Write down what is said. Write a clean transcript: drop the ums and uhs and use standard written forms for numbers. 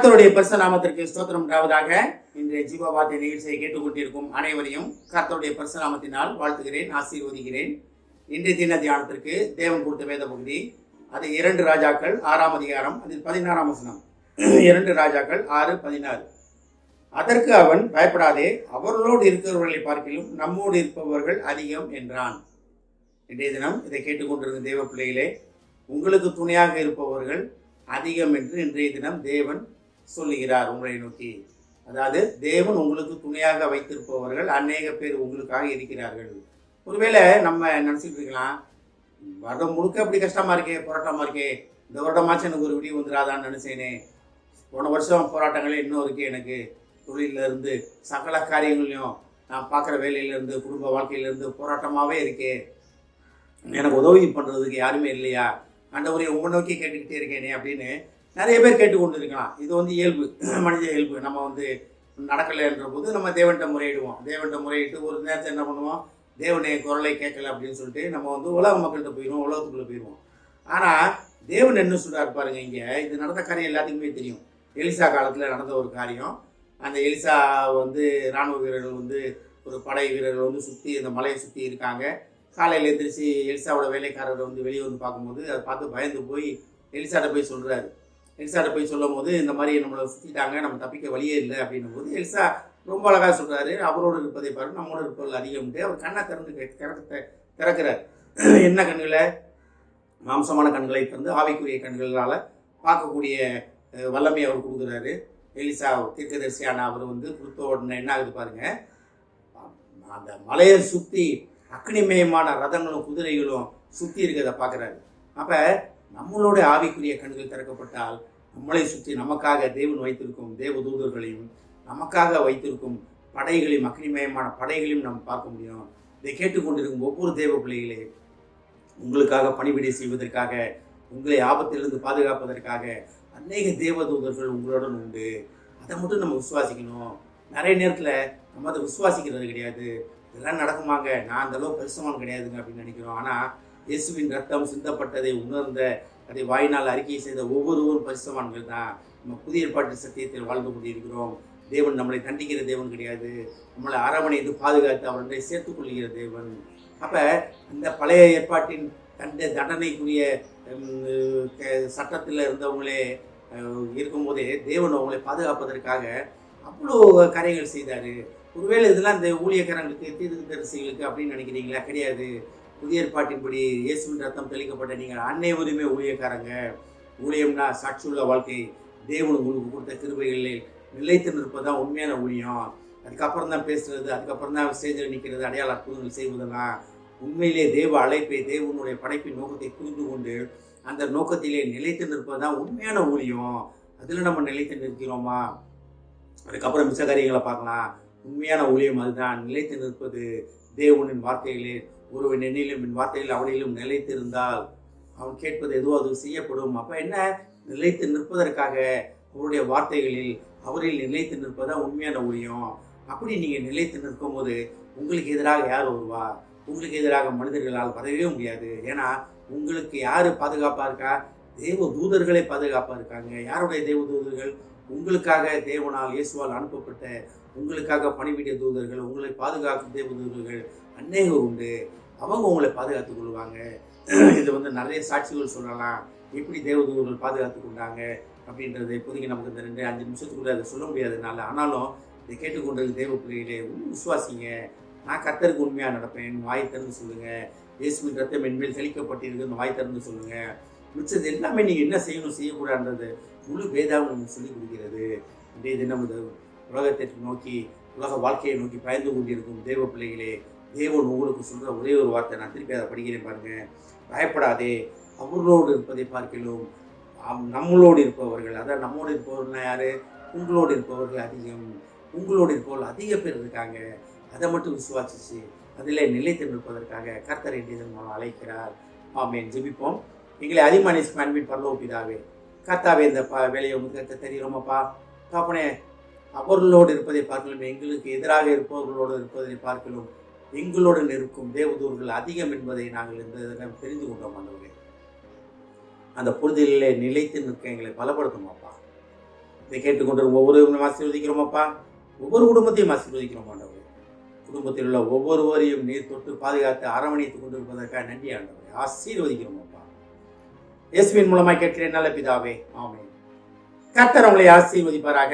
கர்த்தருடைய பரிசுத்த நாமத்திற்கு ஸ்தோத்திரம் உண்டாவதாக. இன்றைய ஜீவ வார்த்தை நிகழ்ச்சியை கேட்டுக்கொண்டிருக்கும் அனைவரையும் கர்த்தருடைய பரிசுத்த நாமத்தினால் வாழ்த்துகிறேன், ஆசீர்வதிக்கிறேன். இன்றைய தின தியானத்திற்கு தேவன் கொடுத்த வேத பகுதி அது 2 ராஜாக்கள் 6ஆம் அதிகாரம், அதில் 16ஆம் வசனம். 2 ராஜாக்கள் 6:16. அதற்கு அவன், பயப்படாதே, அவர்களோடு இருக்கிறவர்களை பார்க்கிலும் நம்மோடு இருப்பவர்கள் அதிகம் என்றான். இன்றைய தினம் இதை கேட்டுக்கொண்டிருக்கும் தேவ பிள்ளைகளே, உங்களுக்கு துணையாக இருப்பவர்கள் அதிகம் என்று இன்றைய தினம் தேவன் சொல்லுகிறார் உங்களை நோக்கி. அதாவது தேவன் உங்களுக்கு துணையாக வைத்திருப்பவர்கள் அநேக பேர் உங்களுக்காக இருக்கிறார்கள். ஒருவேளை நம்ம நினச்சிட்டு இருக்கலாம், வருடம் முழுக்க அப்படி கஷ்டமாக இருக்கே, போராட்டமாக இருக்கே, இந்த வருடமாச்சும் எனக்கு ஒரு விடிவு வந்துடாதான்னு நினச்சேனே, போன வருஷம் போராட்டங்களே இன்னும் இருக்குது, எனக்கு தொழிலிருந்து சகல காரியங்களையும் நான் பார்க்குற வேலையிலேருந்து குடும்ப வாழ்க்கையிலேருந்து போராட்டமாகவே இருக்கே, எனக்கு உதவி பண்ணுறதுக்கு யாருமே இல்லையா, ஆண்டவரை உங்களை நோக்கி கேட்டுக்கிட்டே இருக்கேனே அப்படின்னு நிறைய பேர் கேட்டுக்கொண்டு இருக்கலாம். இது இயல்பு, மனித இயல்பு. நம்ம நடக்கலைன்ற போது நம்ம தேவன்கிட்ட முறையிடுவோம். தேவன்கிட்ட முறையிட்டு ஒரு நேரத்தை என்ன பண்ணுவோம், தேவனை குரலை கேட்கல அப்படின்னு சொல்லிட்டு நம்ம உலக மக்கள்கிட்ட போயிடுவோம், உலகத்துக்குள்ளே போயிடுவோம். ஆனால் தேவன் என்ன சொல்கிறாரு பாருங்க, இங்கே இது நடந்த காரியம் எல்லாத்துக்குமே தெரியும். எலிசா காலத்தில் நடந்த ஒரு காரியம். அந்த எலிசா இராணுவ வீரர்கள் ஒரு படை வீரர்கள் சுற்றி இந்த மலையை சுற்றி இருக்காங்க. காலையில் எழுந்திரிச்சு எலிசாவோட வேலைக்காரர் வெளியே பார்க்கும்போது அதை பார்த்து பயந்து போய் எலிசாட்ட போய் சொல்கிறாரு. எலிசாட்ட போய் சொல்லும் போது, இந்த மாதிரி நம்மளை சுற்றிட்டாங்க, நம்ம தப்பிக்க வழியே இல்லை அப்படின்னும் போது எலிசா ரொம்ப அழகாக சொல்கிறாரு, அவரோடு இருப்பதை பாருங்க, நம்மளோட இருப்பவர்கள் அதிகம்ட்டு அவர் கண்ணை திறக்கிறார். என்ன கண்களை? மாம்சமான கண்களை திறந்து ஆவிக்குரிய கண்களால் பார்க்கக்கூடிய வல்லமை அவர் கொடுக்குறாரு. எலிசா தீர்க்கதரிசியான அவர் கொடுத்த உடனே என்ன ஆகுது பாருங்க, அந்த மலையை சுற்றி அக்னிமயமான ரதங்களும் குதிரைகளும் சுற்றி இருக்கிறத பார்க்குறாரு. அப்போ நம்மளோட ஆவிக்குரிய கண்கள் திறக்கப்பட்டால் நம்மளை சுற்றி நமக்காக தேவன் வைத்திருக்கும் தேவ தூதர்களையும் நமக்காக வைத்திருக்கும் படைகளையும் அக்னிமயமான படைகளையும் நம்ம பார்க்க முடியும். இதை கேட்டுக்கொண்டிருக்கும் ஒவ்வொரு தேவ பிள்ளைகளே, உங்களுக்காக பணிவிடை செய்வதற்காக, உங்களை ஆபத்திலிருந்து பாதுகாப்பதற்காக அநேக தேவ தூதர்கள் உங்களுடன் உண்டு. அதை மட்டும் நம்ம விசுவாசிக்கணும். நிறைய நேரத்தில் நம்ம அதை விசுவாசிக்கிறது கிடையாது. இதெல்லாம் நடக்குமாங்க, நான் அந்தளவு பரிசுமான் கிடையாதுங்க அப்படின்னு நினைக்கிறோம். ஆனால் இயேசுவின் ரத்தம் சிந்தப்பட்டதை உணர்ந்த, அதை வாயினால் அறிக்கை செய்த ஒவ்வொருவரும் பரிசுமான்கள் தான். நம்ம புதிய ஏற்பாட்டு சத்தியத்தில் வாழ்ந்து கொண்டிருக்கிறோம். தேவன் நம்மளை தண்டிக்கிற தேவன் கிடையாது, நம்மளை அரவணைத்து பாதுகாத்து அவர்களை சேர்த்துக்கொள்கிற தேவன். அப்போ அந்த பழைய ஏற்பாட்டின் தண்டனைக்குரிய சட்டத்தில் இருந்தவங்களே இருக்கும்போதே தேவன் அவங்களை பாதுகாப்பதற்காக அவ்வளோ காரியங்கள் செய்தார். ஒருவேளை இதெல்லாம் இந்த ஊழியக்காரங்களுக்கு, தீர்க்கதரிசிகளுக்கு அப்படின்னு நினைக்கிறீங்களா? கிடையாது. புதிய ஏற்பாட்டின்படி இயேசுவின் ரத்தம் தெளிக்கப்பட்ட நீங்கள் அனைவருமே ஊழியக்காரங்க. ஊழியம்னா சாட்சியுள்ள வாழ்க்கை, தேவன் உங்களுக்கு கொடுத்த கிருபைகளில் நிலைத்து நிற்பதான் உண்மையான ஊழியம். அதுக்கப்புறம் தான் பேசுறது, அதுக்கப்புறம் தான் ஸ்டேஜில் நிற்கிறது, அடையாள அற்புதங்கள் செய்வதெல்லாம் உண்மையிலே தேவ அழைப்பை, தேவனுடைய படைப்பின் நோக்கத்தை புரிந்து கொண்டு அந்த நோக்கத்திலே நிலைத்து நிற்பதான் உண்மையான ஊழியம். அதில் நம்ம நிலைத்து நிற்கிறோமா? அதுக்கப்புறம் மிச்ச காரியங்களை பார்க்கலாம். உண்மையான ஊழியம் அதுதான், நிலைத்து நிற்பது தேவனின் வார்த்தைகளே. ஒருவன் என்னிலும் என் வார்த்தைகள் அவனிலும் நிலைத்திருந்தால் அவன் கேட்பது எதுவோ அது செய்யப்படும். அப்போ என்ன? நிலைத்து நிற்பதற்காக அவருடைய வார்த்தைகளில் அவரில் நிலைத்து நிற்பதான் உண்மையான ஊழியம். அப்படி நீங்கள் நிலைத்து நிற்கும் போது உங்களுக்கு எதிராக யார் வருவா? உங்களுக்கு எதிராக மனிதர்களால் வரவே முடியாது. ஏன்னா உங்களுக்கு யார் பாதுகாப்பாக இருக்கா? தேவ தூதர்களே பாதுகாப்பாக இருக்காங்க. யாருடைய தேவ தூதர்கள்? உங்களுக்காக தேவனால் இயேசுவால் அனுப்பப்பட்ட உங்களுக்காக பணிவிட தூதர்கள், உங்களை பாதுகாக்கும் தேவ தூதர்கள் அநேகம் உண்டு. அவங்க உங்களை பாதுகாத்துக் கொள்வாங்க. இது நிறைய சாட்சிகள் சொல்லலாம், எப்படி தேவ தூதர்கள் பாதுகாத்து கொண்டாங்க அப்படின்றது. இப்போதைக்கு நமக்கு இந்த 2-5 நிமிஷத்துக்குள்ளே அதை சொல்ல முடியாததுனால, ஆனாலும் இதை கேட்டுக்கொண்டது தேவ பிள்ளைகளே, விசுவாசிங்க. நான் கர்த்தருக்கு உண்மையாக நடப்பேன், வாய் திறந்து சொல்லுங்கள். இயேசுவின் ரத்தம் என்மேல் தெளிக்கப்பட்டிருக்கு, வாய் திறந்து சொல்லுங்கள். மிச்சது எல்லாமே நீங்கள் என்ன செய்யணும் செய்யக்கூடாதுன்றது முழு வேதாவும் நமக்கு சொல்லிக் கொடுக்கிறது. இன்றைய தினம் இது உலகத்தை நோக்கி, உலக வாழ்க்கையை நோக்கி பயந்து கொண்டிருக்கும் தேவ பிள்ளைகளே, தேவன் உங்களுக்கு சொல்கிற ஒரே ஒரு வார்த்தை, நான் திருப்பி அதை படிக்கிறேன் பாருங்கள். பயப்படாதே, அவர்களோடு இருப்பதை பார்க்கிலும் நம்மளோடு இருப்பவர்கள், அதான் நம்மோடு இருப்பவர்கள்னா யார்? உங்களோடு இருப்பவர்கள் அதிகம். உங்களோடு இருப்பவர்கள் அதிக பேர் இருக்காங்க. அதை மட்டும் விசுவாசிச்சு அதில் நிலைத்து நிற்பதற்காக கர்த்தரை மூலம் அழைக்கிறார். ஆமென். ஜெபிப்போம். எங்களை அதிகமான அன்பின் பரலோக பிதாவே, கர்த்தாவே, இந்த வேலையை உங்களுக்கு தெரியுறோமாப்பா தாப்பனே. அவர்களோடு இருப்பதை பார்க்கலும், எங்களுக்கு எதிராக இருப்பவர்களோடு இருப்பதை பார்க்கலும் எங்களுடன் இருக்கும் தேவதூர்கள் அதிகம் என்பதை நாங்கள் இந்த தினம் தெரிந்து கொண்டோம். ஆண்டவரே, அந்த பொழுதிலே நிலைத்து நிற்க எங்களை பலப்படுத்துமாப்பா. இதை கேட்டுக்கொண்டிருக்கும் ஒவ்வொருவரும் ஆசீர்வதிக்கிறோம் அப்பா. ஒவ்வொரு குடும்பத்தையும் ஆசீர்வதிக்கிறோம் ஆண்டவரே. குடும்பத்தில் உள்ள ஒவ்வொருவரையும் நீர் தொட்டு பாதுகாத்து அரவணைத்துக் கொண்டிருப்பதற்காக நன்றி ஆண்டவரே. ஆசீர்வதிக்கிறோம் அப்பா. இயேசுவின் மூலமாய் கேட்கிறேன் நல்ல பிதாவே, ஆமென். கர்த்தர் உங்களை ஆசீர்வதிப்பாராக.